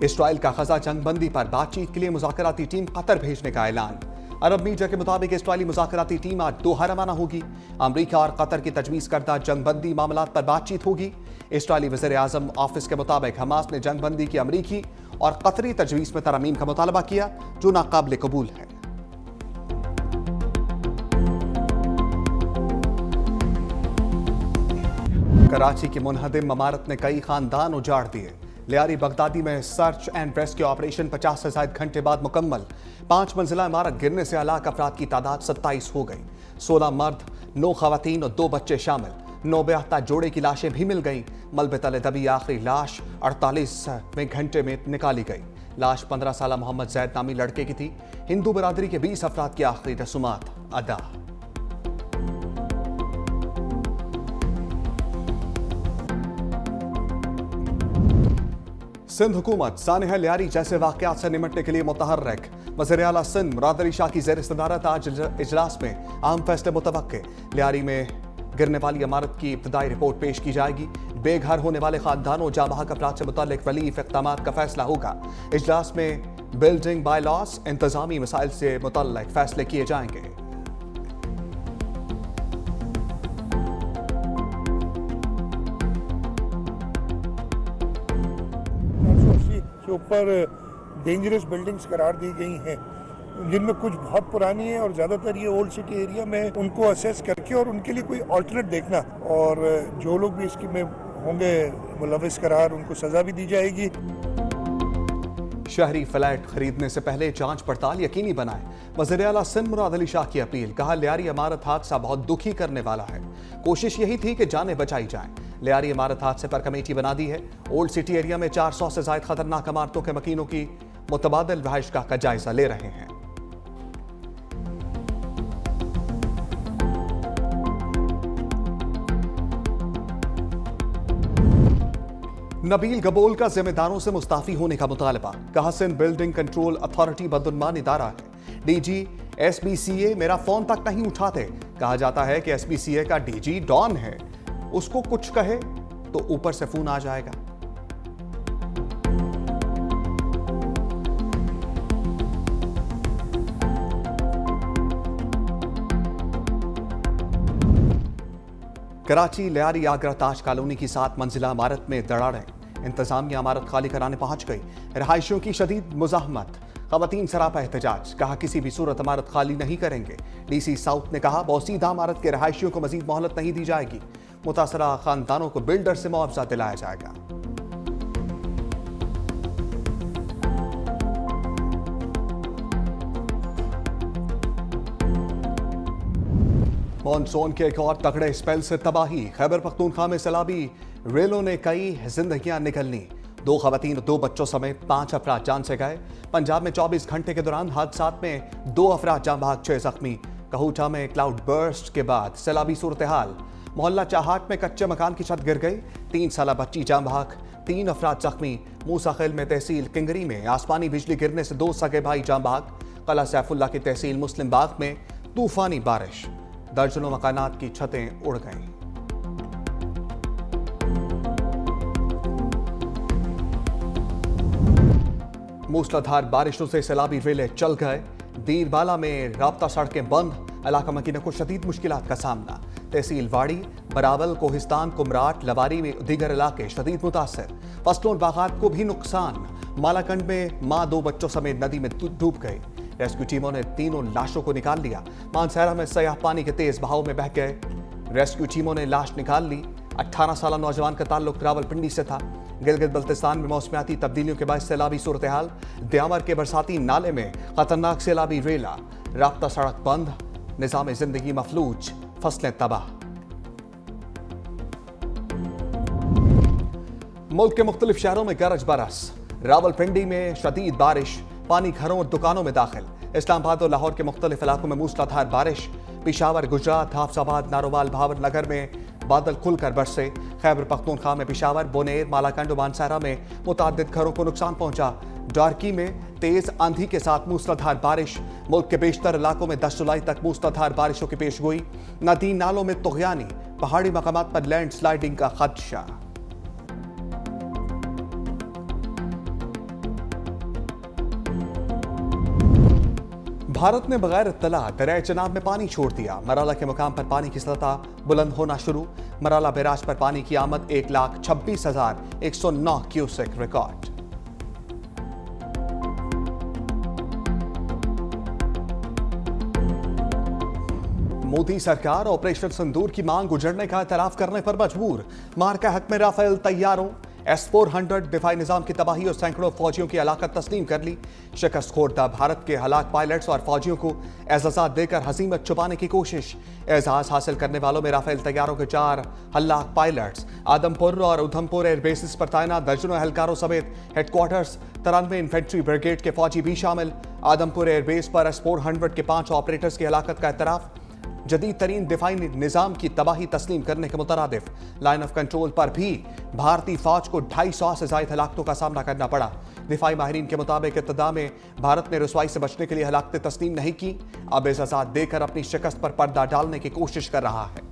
Israel का गजा जंग बंदी पर बातचीत के लिए मुज़ाकराती टीम कतर भेजने का ऐलान। अरब मीडिया के मुताबिक इसराइली मुज़ाकराती टीम आज दोहा रवाना होगी। अमरीका और कतर की तजवीज़ करदा जंग बंदी मामलात पर बातचीत होगी। इसराइली वज़ीर आज़म ऑफिस के मुताबिक हमास ने जंग बंदी की अमरीकी और कतरी तजवीज़ में तरमीम का मुतालबा किया, जो नाकाबिल कबूल है। कराची की मुनहदिम इमारत ने कई खानदान उजाड़ दिए। लियारी बगदादी में सर्च एंड रेस्क्यू ऑपरेशन 50 से ज्यादा घंटे बाद मुकम्मल। 5 मंजिला इमारत गिरने से हलाक अफराद की तादाद 27 हो गई। 16 मर्द, 9 खवातीन और 2 बच्चे शामिल। 9 बेहता जोड़े की लाशें भी मिल गईं। मलबे तले दबी आखिरी लाश 48वें घंटे में निकाली गई। लाश 15 साल मोहम्मद जैद नामी लड़के की थी। हिंदू बरादरी के 20 अफराद की आखिरी रसूमात अदा। सिंध हुकूमत सानिहा लियारी जैसे वाकयात से निमटने के लिए मुतहर्रिक। वज़ीर आला सिंध मुराद अली शाह की ज़ेर सदारत आज इजलास में अहम फैसले मुतवक्के। लियारी में गिरने वाली इमारत की इब्तदाई रिपोर्ट पेश की जाएगी। बेघर होने वाले खानदानों जाबहक अफराद से मुतल्लिक रिलीफ इक़दामात का फैसला होगा। इजलास में बिल्डिंग बाय लॉस इंतजामी मसाइल से मुतल्लिक फैसले किए जाएंगे। के ऊपर डेंजरस बिल्डिंग्स करार दी गई हैं, जिनमें कुछ बहुत पुरानी है और ज़्यादातर ये ओल्ड सिटी एरिया में, उनको असेस करके और उनके लिए कोई ऑल्टरनेट देखना, और जो लोग भी इसकी में होंगे मुलविस करार, उनको सज़ा भी दी जाएगी। शहरी फ्लैट खरीदने से पहले जांच पड़ताल यकीनी बनाएं। वज़ीर आला सिंध मुराद अली शाह की अपील। कहा, लियारी इमारत हादसा बहुत दुखी करने वाला है। कोशिश यही थी कि जानें बचाई जाएं। लियारी इमारत हादसे पर कमेटी बना दी है। ओल्ड सिटी एरिया में 400 से ज्यादा खतरनाक इमारतों के मकीनों की मुतबादिल रहायशगाह का जायजा ले रहे हैं। नबील गबोल का जिम्मेदारों से मुस्ताफी होने का मुतालबा। कहा, सिंध बिल्डिंग कंट्रोल अथॉरिटी बदुनमान इदारा है। डीजी एसबीसीए मेरा फोन तक नहीं उठाते। कहा जाता है कि एसबीसीए का डीजी डॉन है, उसको कुछ कहे तो ऊपर से फोन आ जाएगा। कराची लियारी आगरा ताज कॉलोनी की 7 मंजिला इमारत में दरारें। इंतजामिया इमारत खाली कराने पहुंच गई। रहायशियों की शदीद मुज़ाहमत। ख़वातीन सरापा एहतजाज। कहा, किसी भी सूरत इमारत खाली नहीं करेंगे। डीसी साउथ ने कहा, बोसीदा इमारत के रहायशियों को मजीद मोहलत नहीं दी जाएगी। मुतासरा खानदानों को बिल्डर से मुआवजा दिलाया जाएगा। मॉनसून के एक और तगड़े स्पेल से तबाही। खैबर पख्तूनख्वा में सैलाबी रेलों ने कई जिंदगियां निकलनी। 2 खवातीन और 2 बच्चों समेत 5 अफराद जान से गए। पंजाब में 24 घंटे के दौरान हादसात में 2 अफराद जान बहक, 6 जख्मी। कहूटा में क्लाउड बर्स्ट के बाद सैलाबी सूरत हाल। मोहल्ला चाहाट में कच्चे मकान की छत गिर गई। 3 साला बच्ची जान बहक, 3 अफराद जख्मी। मूसा खेल में तहसील किंगरी में आसमानी बिजली गिरने से 2 सगे भाई जान बहक। कला सैफुल्ला की तहसील मुस्लिम बाग में तूफानी बारिश, दर्जनों मकानात की छतें उड़ गईं। मूसलाधार बारिशों से सैलाबी रेले चल गए। दीरबाला में राब्ता सड़कें बंद। इलाका मकीनों को शदीद मुश्किलात का सामना। तहसील वाड़ी, बरावल, कोहिस्तान, कुमराट, लवारी में दीगर इलाके शदीद मुतासर। फसलों और बागात को भी नुकसान। मालाकंड में मां 2 बच्चों समेत नदी में डूब गई। रेस्क्यू टीमों ने 3 लाशों को निकाल लिया। मानसहरा में सयाह पानी के तेज बहाव में बह गए। रेस्क्यू टीमों ने लाश निकाल ली। 18 साल नौजवान का ताल्लुक रावलपिंडी से था। गिलगित बल्तिस्तान में मौसमियाती तब्दीलियों के बाद सैलाबी सूरत हाल। द्यावर के बरसाती नाले में खतरनाक सैलाबी रेला। राब्ता सड़क बंद। निजाम जिंदगी मफलूज, फसलें तबाह। मुल्क के मुख्तलिफ शहरों में गरज बरस। रावलपिंडी में शदीद बारिश। पानी घरों और दुकानों में दाखिल। इस्लामाबाद और लाहौर के मुख्तलिफ इलाकों में मूसलाधार बारिश। पिशावर, गुजरात, हाफजाबाद, नारोवाल, भावनगर में बादल खुलकर बरसे। खैबर पख्तूनख्वा में पिशावर, बोनेर, मालाकंड और मानसहरा में मुताद्दिद घरों को नुकसान पहुंचा। डार्की में तेज आंधी के साथ मूसलाधार बारिश। मुल्क के बेशतर इलाकों में 10 जुलाई तक मूसलाधार बारिशों की पेशगोई। नदी नालों में तुग़यानी। पहाड़ी मकामात पर लैंड स्लाइडिंग का खदशा। भारत ने बगैर इत्तला दरियाए चनाब में पानी छोड़ दिया। मराला के मुकाम पर पानी की सतह बुलंद होना शुरू। मराला बैराज पर पानी की आमद 1,26,109 क्यूसेक रिकॉर्ड। मोदी सरकार ऑपरेशन सिंदूर की मांग उजड़ने का एतराफ करने पर मजबूर। मार का हक में राफेल तैयारों। S-400 दिफाई निजाम की तबाही और सैकड़ों फौजियों की हलाकत तस्लीम कर ली। शिकस्त खोरदा भारत के हलाक पायलट्स और फौजियों को एजाज़ात देकर हजीमत छुपाने की कोशिश। एजाज हासिल करने वालों में राफेल तैयारों के 4 हलाक पायलट्स, आदमपुर और उधमपुर एयरबेसिस पर तैनात दर्जनों एहलकारों समेत हेडक्वार्टर्स 93 इन्फेंट्री ब्रिगेड के फौजी भी शामिल। आदमपुर एयरबेस पर S-400 के 5 ऑपरेटर्स की हलाकत का एतराफ। जदीद तरीन दिफाई निजाम की तबाही तस्लीम करने के मुतरादिफ लाइन ऑफ कंट्रोल पर भी भारतीय फौज को 250 से ज्यादा हलाकतों का सामना करना पड़ा। दिफाई माहिरीन के मुताबिक इब्तदा में भारत ने रुसवाई से बचने के लिए हलाकतें तस्लीम नहीं की, अब एजाज़ात देकर अपनी शिकस्त पर पर्दा डालने की कोशिश कर रहा है।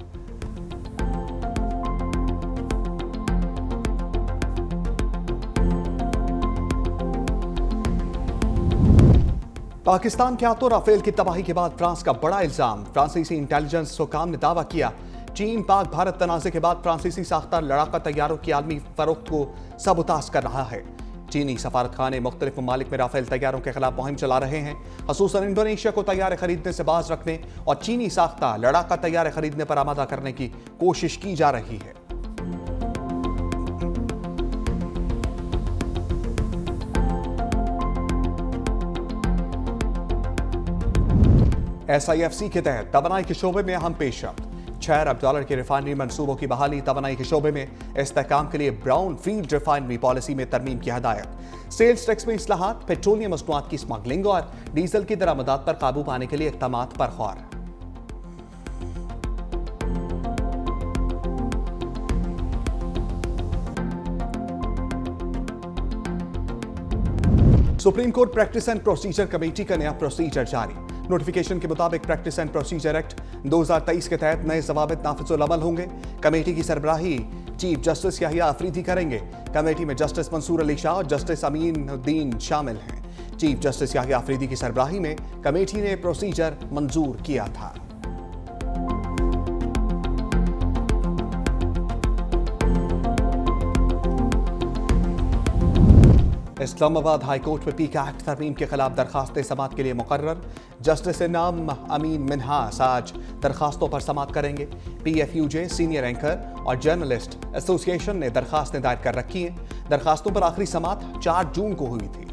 पाकिस्तान के हाथों राफेल की तबाही के बाद फ्रांस का बड़ा इल्जाम। फ्रांसीसी इंटेलिजेंस हुकाम ने दावा किया चीन पाक भारत तनाज़े के बाद फ्रांसीसी साख्ता लड़ाका तैयारों की आलमी फरोख्त को सबूताज कर रहा है। चीनी सफारत खाने मुख्तलिफ ममालिक में राफेल तैयारों के खिलाफ मुहिम चला रहे हैं। खसूसन इंडोनेशिया को तैयार खरीदने से बाज रखने और चीनी साख्ता लड़ाका तैयार खरीदने पर आमादा करने की कोशिश की जा रही है। SIFC के तहत तवानाई के शोबे में अहम पेशरफ्त। 6 अरब डॉलर के रिफाइनरी मंसूबों की बहाली। तवानाई के शोबे में इस्तेहकाम के लिए ब्राउन फील्ड रिफाइनरी पॉलिसी में तरमीम की हदायत। सेल्स टैक्स में इस्लाहात, पेट्रोलियम मसनूआत की स्मगलिंग और डीजल की दरामदात पर काबू पाने के लिए इक़दामात पर गौर। Supreme court practice and procedure committee का नया प्रोसीजर जारी। नोटिफिकेशन के मुताबिक प्रैक्टिस एंड प्रोसीजर एक्ट 2023 के तहत नए ज़वाबित नाफिजुल अमल होंगे। कमेटी की सरबराही चीफ जस्टिस याहिया अफरीदी करेंगे। कमेटी में जस्टिस मंसूर अली शाह और जस्टिस अमीनुद्दीन शामिल हैं। चीफ जस्टिस याहिया अफरीदी की सरबराही में कमेटी ने प्रोसीजर मंजूर किया था। इस्लामाबाद हाई कोर्ट में पीक एक्ट तरमीम के खिलाफ दरखास्तें समाअत के लिए मुकर्रर। जस्टिस इनाम अमीन मिन्हास आज दरखास्तों पर समाअत करेंगे। PFUJ सीनियर एंकर और जर्नलिस्ट एसोसिएशन ने दरखास्तें दायर कर रखी हैं। दरखास्तों पर आखिरी समाअत 4 जून को हुई थी।